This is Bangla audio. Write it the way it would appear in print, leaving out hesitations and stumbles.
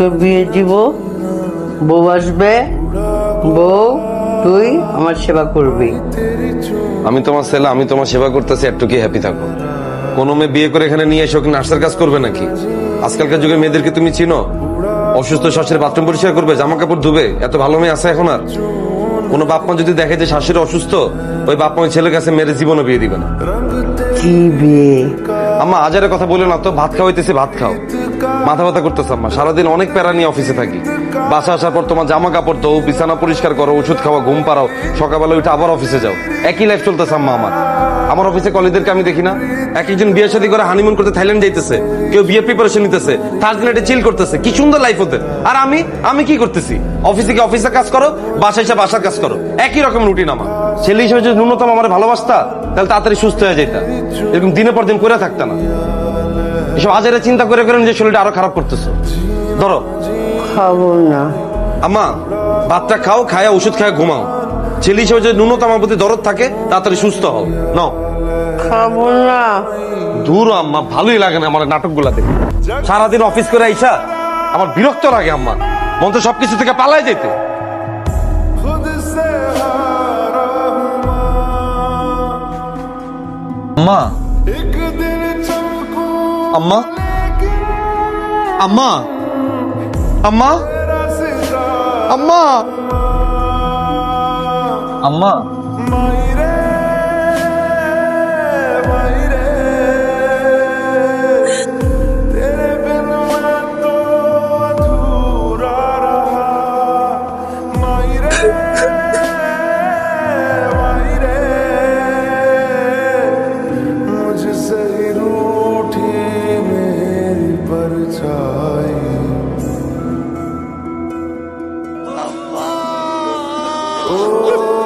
তোকে বিয়ে দিব, বউ আসবে, বউ তুই আমার সেবা করবি। আমি তোমার ছেলে, আমি তোমার সেবা করতেছি, একটু কি হ্যাপি থাকো। কোনো মেয়ে বিয়ে করে এখানে নিয়ে এসে ওকে নার্সের কাজ করবে নাকি? আজকালকার যুগের মেয়েদেরকে তুমি চিনো? অসুস্থ শাশুড়ি বাথরুম পরিষ্কার করবে, জামা কাপড় ধুবে, এত ভালো মেয়ে আছে এখন আর? কোনো বাপ মা যদি দেখে যে শাশুড়ি অসুস্থ, ওই বাপ মা ওই ছেলের কাছে মেরে জীবনে বিয়ে দিবে না। কি বিয়ে? আম্মা আজারের কথা বলে না তো, ভাত খাওয়াইতেছি, ভাত খাও। মাথা ব্যথা করতেছে আম্মা, সারাদিন অনেক প্যারা নিয়ে অফিসে থাকি। বাসা আসার পর তোমার জামা কাপড় ধো, বিছানা পরিষ্কার করো, ওষুধ খাওয়া, ঘুম পাড়াও, সকালবেলা উঠে আবার অফিসে যাও। একই লাইফ চলতেছে আম্মা আমার। আমার অফিসে কলিগদেরকে আমি দেখি না, এক একজন বিয়ে শাদী করে হানিমুন করতে থাইল্যান্ড যাইতেছে, কেউ বিয়ে প্রিপারেশন নিতেছে, থার্ড নাইটে চিল করতেছে, কি সুন্দর লাইফ ওদের। আর আমি কি করতেছি? অফিসে গিয়ে অফিসের কাজ করো, বাসায় এসে বাসার কাজ করো, একই রকম রুটিন আমার। ছেলে হিসেবে যদি ন্যূনতম আমার ভালোবাসতা, তাহলে তাড়াতাড়ি সুস্থ হয়ে যেতা, এরকম দিনের পর দিন করে থাকতা না। এসব আজারে চিন্তা করে করেন যে শরীরটা আরো খারাপ করতেছো। ধরো খাবো না। আম্মা, ভাতটা খাও, খায়া ওষুধ খায়া ঘুমাও। ছেলে হিসেবে যদি ন্যূনতম আমার প্রতি দরদ থাকে, তাড়াতাড়ি সুস্থ হও। নাও। খাবো না। দূর আম্মা, ভালোই লাগে না আমার নাটকগুলা দেখে। সারাদিন অফিস করে আইসা আমার বিরক্ত লাগে আম্মা, মন তো সবকিছু থেকে পালায় যেতে। আম্মা, আম্মা, আম্মা, আম্মা, আম্মা, আম্মা, Oh